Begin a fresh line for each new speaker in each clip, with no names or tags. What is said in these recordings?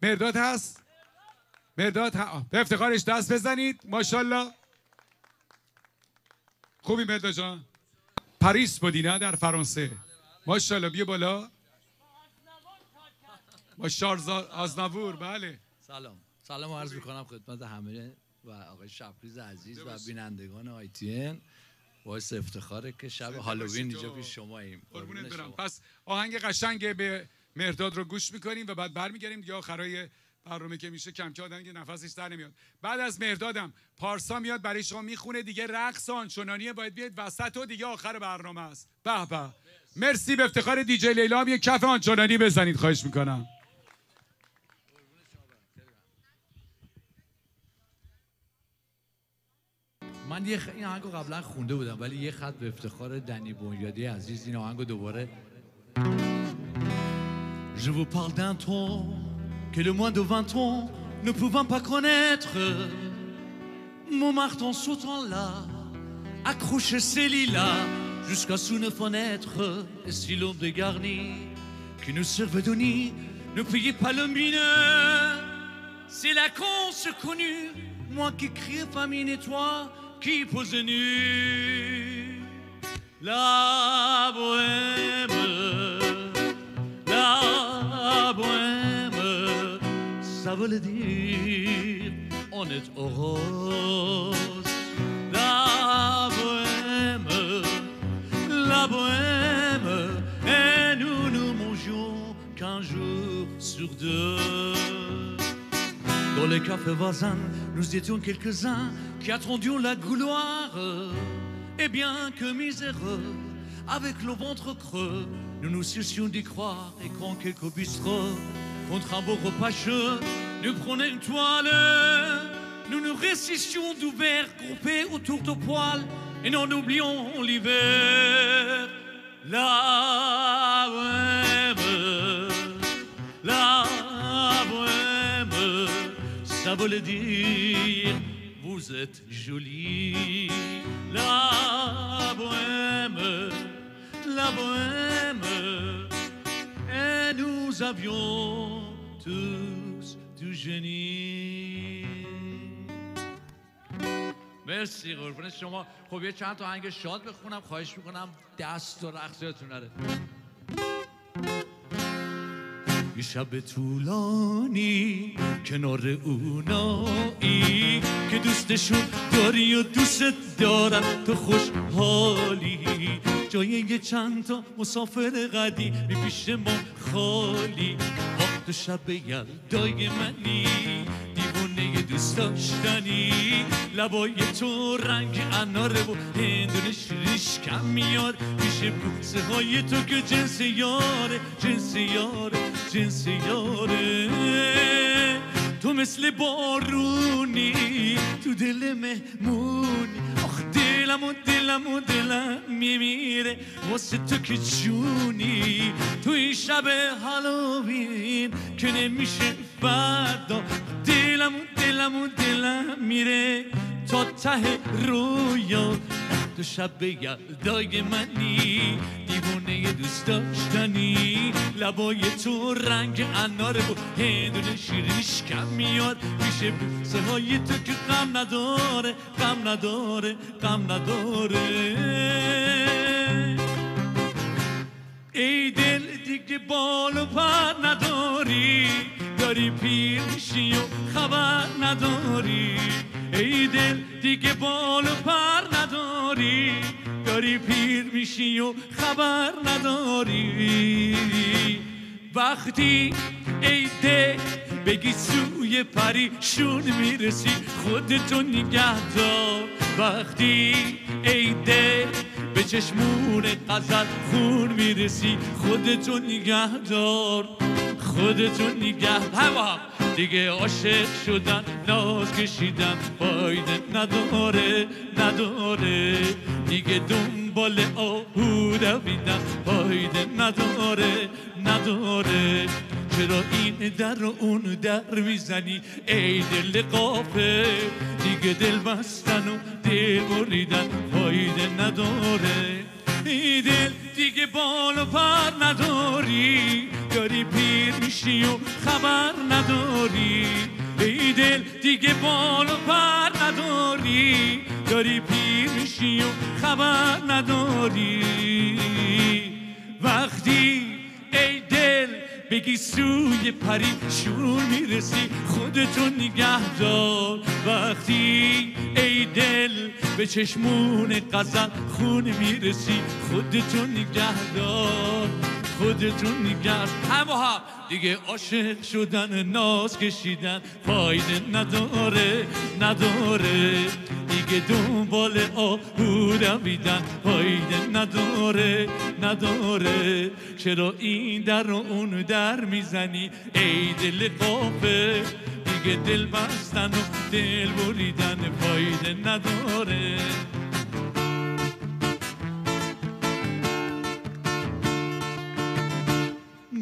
مرداد هست؟ مرداد به افتخارش دست بزنید. ماشاءالله. خوبی مرداد جان؟ پاریس بودی نه در فرانسه؟ ماشاءالله. بیا بالا. با شارز آزناور. بله.
سلام عرض میکنم خدمت همه و آقای شبریز عزیز و بینندگان ITN. باعث افتخاره که شب هالووین اینجا پیش شماییم.
قربونت برم. پس آهنگ قشنگ به مرداد رو گوش میکنیم و بعد برمیگردیم دیگه. آخرای برنامه که میشه کم که آدم که نفسش در نمیاد. بعد از مردادم پارسا میاد برای شما میخونه دیگه. رقص آنچنانیه باید بیاد وسط و دیگه آخر برنامه است. به به. مرسی. به افتخار دیجی لیلا هم یه کف آنچنانی بزنید خواهش میکنم.
من این آهنگو قبلا خونده بودم ولی یه خط به افتخار دنی بنیادی عزیز این آهنگو دوباره. Je vous parle d'un ton que le moins de 20 ans ne pouvant pas connaître. Montmartre en sautant là, accroché ses lilas jusqu'à sous nos fenêtres. Et si l'ombre dégarnie qui nous servait de nid ne payait pas le mineur. C'est là qu'on se connut, moi qui criais famine et toi qui posait nu. La bohème, la bohème, ça veut dire on est heureuse. La bohème, la bohème, et nous nous mangeons qu'un jour sur deux. Dans les cafés voisins, nous étions quelques-uns qui attendions la gloire. Et bien que miséreux, avec le ventre creux, nous nous cessions d'y croire. Et quand quelques bistrots, contre un beau repas chaud, nous prenaient une toile, nous nous récessions d'ouvert, groupés autour de poêle, et n'en oublions l'hiver. La bohème, la bohème, ça veut dire vous êtes jolie. La bohème, la bohème, et nous avions tous du génie. مرسی قربون شما. خب یه چند تا آهنگ شاد بخونم خواهش میکنم دست و رقص یادتون نره. یه شب طولانی کنار اونایی که دوستشون داری و دوست دارن تو خوشحالی. جای یه چند تا مسافر قدیمی پیش ما خالی. تو شب یلدای منی دیوونه دوست داشتنی. لبای تو رنگ اناره و هندونه شیرش کم میاد. پیش بوسه های تو که جنس یاره جنس یاره جنس یاره. تو مثل بارونی تو دل مهمونی. آخ دلم و دلم و دلم میمیره واسه تو که جونی. تو این شب هالووین که نمیشه فردا. دلم و دلم و دلم میره تا ته رویا. تو شب یلدای منی دیوونه دوست داشتنی. لبای تو رنگ اناره و هندونه شیرش کم میاد. پیش بوسه های تو که غم نداره غم نداره غم نداره. ای دل دیگه بال و پر نداری. داری پیر میشی و خبر نداری. ای دل دیگه بال و پر نداری. داری پیر میشی و خبر نداری. وقتی ای دل بگی سوی پریشون میرسی خودتو نگه دار. وقتی ای دل به چشمون غزل خون میرسی خودتو نگه دار. خودتو نگه هوا دیگه عاشق شدن ناز کشیدن فایده نداره نداره. دیگه دنبال آهو دویدن فایده نداره نداره. چرا این در و اون در میزنی ای دل قافه. دیگه دل بستن و دل بریدن فایده نداره. ای دل دیگه بال و پر نداری. داری پیر میشی و خبر نداری ای دل دیگه بال و پر نداری داری پیر میشی و خبر نداری وقتی ای دل بگی سوی پری شور میرسی خودتو نگه دار وقتی ای دل به چشمون غزل خون میرسی خودتو نگه دار خودتو نگه همه دیگه عاشق شدن ناز کشیدن فایده نداره نداره دیگه دنبال آهو دویدن فایده نداره نداره چرا این در و اون در میزنی ای دل قافه دیگه دل بستن و دل بریدن فایده نداره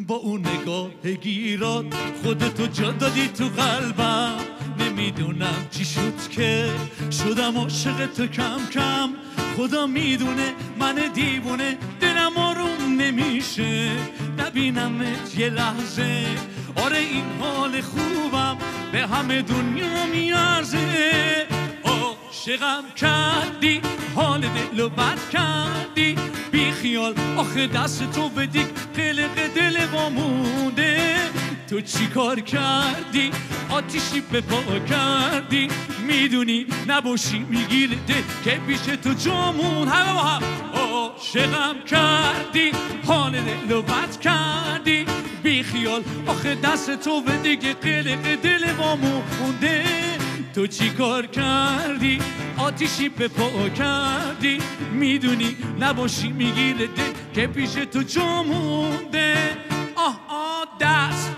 با اون نگاه گیرات خودتو جا دادی تو قلبم نمیدونم چی شد که شدم عاشق تو کم کم خدا میدونه من دیوونه دلم آروم نمیشه نبینمت یه لحظه آره این حال خوبم به همه دنیا میارزه عاشقم کردی حال دلو بد کردی بی خیال آخه دست تو بدیک قلق دل وامونده تو چی کار کردی آتیشی به پا کردی میدونی نباشی میگیره دل که پیش تو جامون همه با هم عاشقم کردی حال دلو بد کردی بی خیال آخه دست تو بدیک قلق دل وامونده تو چی کار کردی آتیشی به پا کردی میدونی نباشی میگیره دل که پیش تو جا مونده دست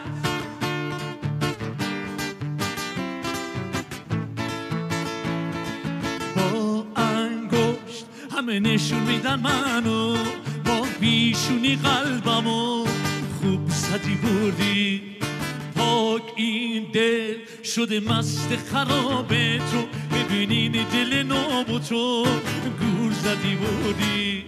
با انگشت همه نشون میدن منو با بیشونی قلبمو خوب صدی بردی پاک این دل شده مست خرابه تو ببینین دل نابو تو گور زدی بودی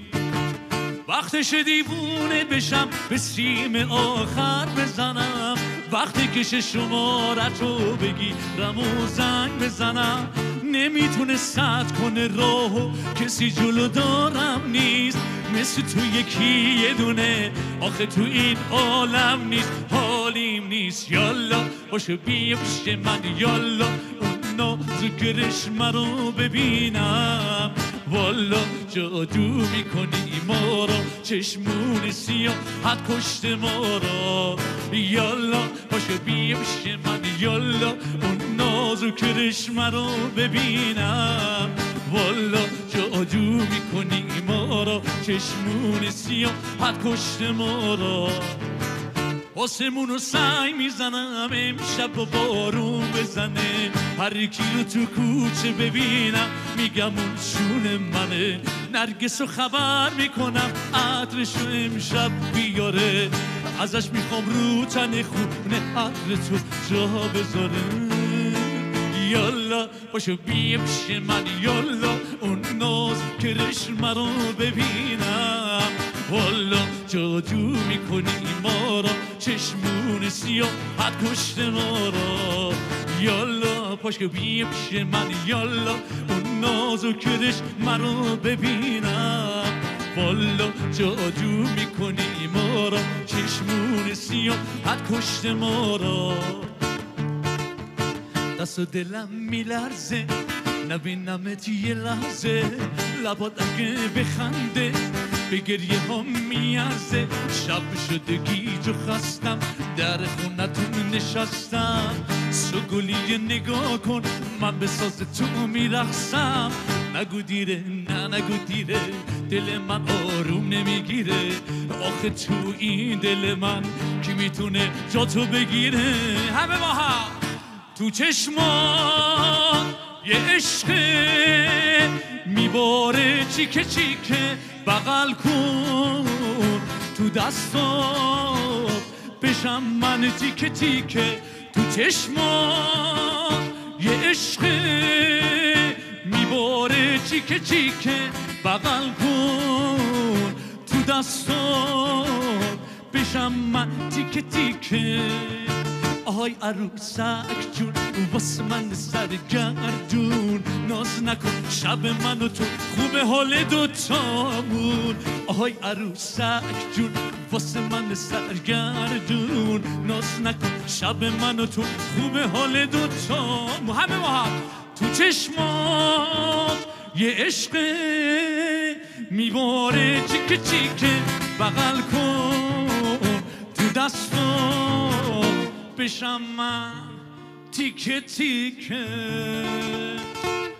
وقتش دیوونه بشم به سیم آخر بزنم وقتی که شمارتو بگیرم و زنگ بزنم نمیتونه سد کنه راهو کسی جلو دارم نیست مثل تو یکی یه دونه آخه تو این عالم نیست حالیم نیست یالا باشه بیا پیش من یالا اون نازو کرشمه رو ببینم والا جادو میکنی ما را چشمون سیاه حد کشت ما را یالا باشه بیا پیش من یالا اون نازو کرشمه رو ببینم والا جادو میکنی ما را چشمون سیاه حد کشت ما را آسمون رو سعی میزنم امشب و بارون بزنه هر کی رو تو کوچه ببینم میگم اون شون منه نرگس رو خبر میکنم عطرشو امشب بیاره ازش میخوام رو تن خونه عطر تو جا بذاره یالا باشو بیا پیش من یالا اون ناز کرشمه رو ببینم والا جادو میکنی ما را چشمون سیاه حد کشت ما را یالا پاشو بیا پیش من یالا اون نازو کرشمه رو ببینم والا جادو میکنی ما را چشمون سیاه حد کشت ما را دست و دلم میلرزه نبینمت یه لحظه لبات اگه بخنده به گریه ها میارزه شب شده گیج و خستم در خونتون نشستم سگولی نگاه کن من به ساز تو میرقصم نگو دیره نه نگو دیره دل من آروم نمیگیره آخه تو این دل من کی میتونه جا تو بگیره همه با هم تو چشمان یه عشق میباره چیکه چیکه بغل کن تو دستام بشم من تیکه تیکه تو چشمان یه عشق میباره چیکه چیکه بغل کن تو دستام بشم من تیکه تیکه آهای عروسک جون واسه من سرگردون ناز نکن شب من و تو خوبه حال دوتامون آهای عروسک جون واسه من سرگردون ناز نکن شب من و تو خوبه حال دوتامون همه ما هم تو چشمات یه عشق میواره چیکه چیکه بغل کن تو دستم بشم من تیکه تیکه.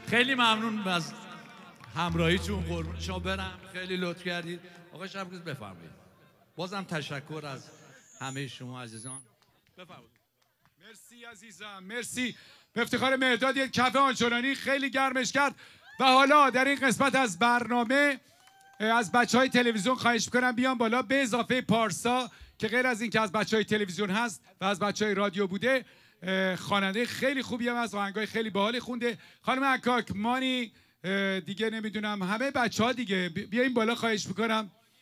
خیلی ممنون از همراهیتون قربون شما برم خیلی لطف کردید آقا شب‌روز بفرمایید بازم تشکر از همه شما عزیزان بفرمایید.
مرسی عزیزم مرسی به افتخار مهرداد یک کف آنچنانی خیلی گرمش کرد و حالا در این قسمت از برنامه از بچهای تلویزیون خواهش میکنم بیان بالا به اضافه پارسا که غیر از این که از بچهای تلویزیون هست و از بچهای رادیو بوده خواننده خیلی خوبی هم از آهنگای خیلی باحالی خونده. خانم عکاک مانی دیگه نمیدونم همه بچه‌ها دیگه بیاین بالا خواهش میکنم.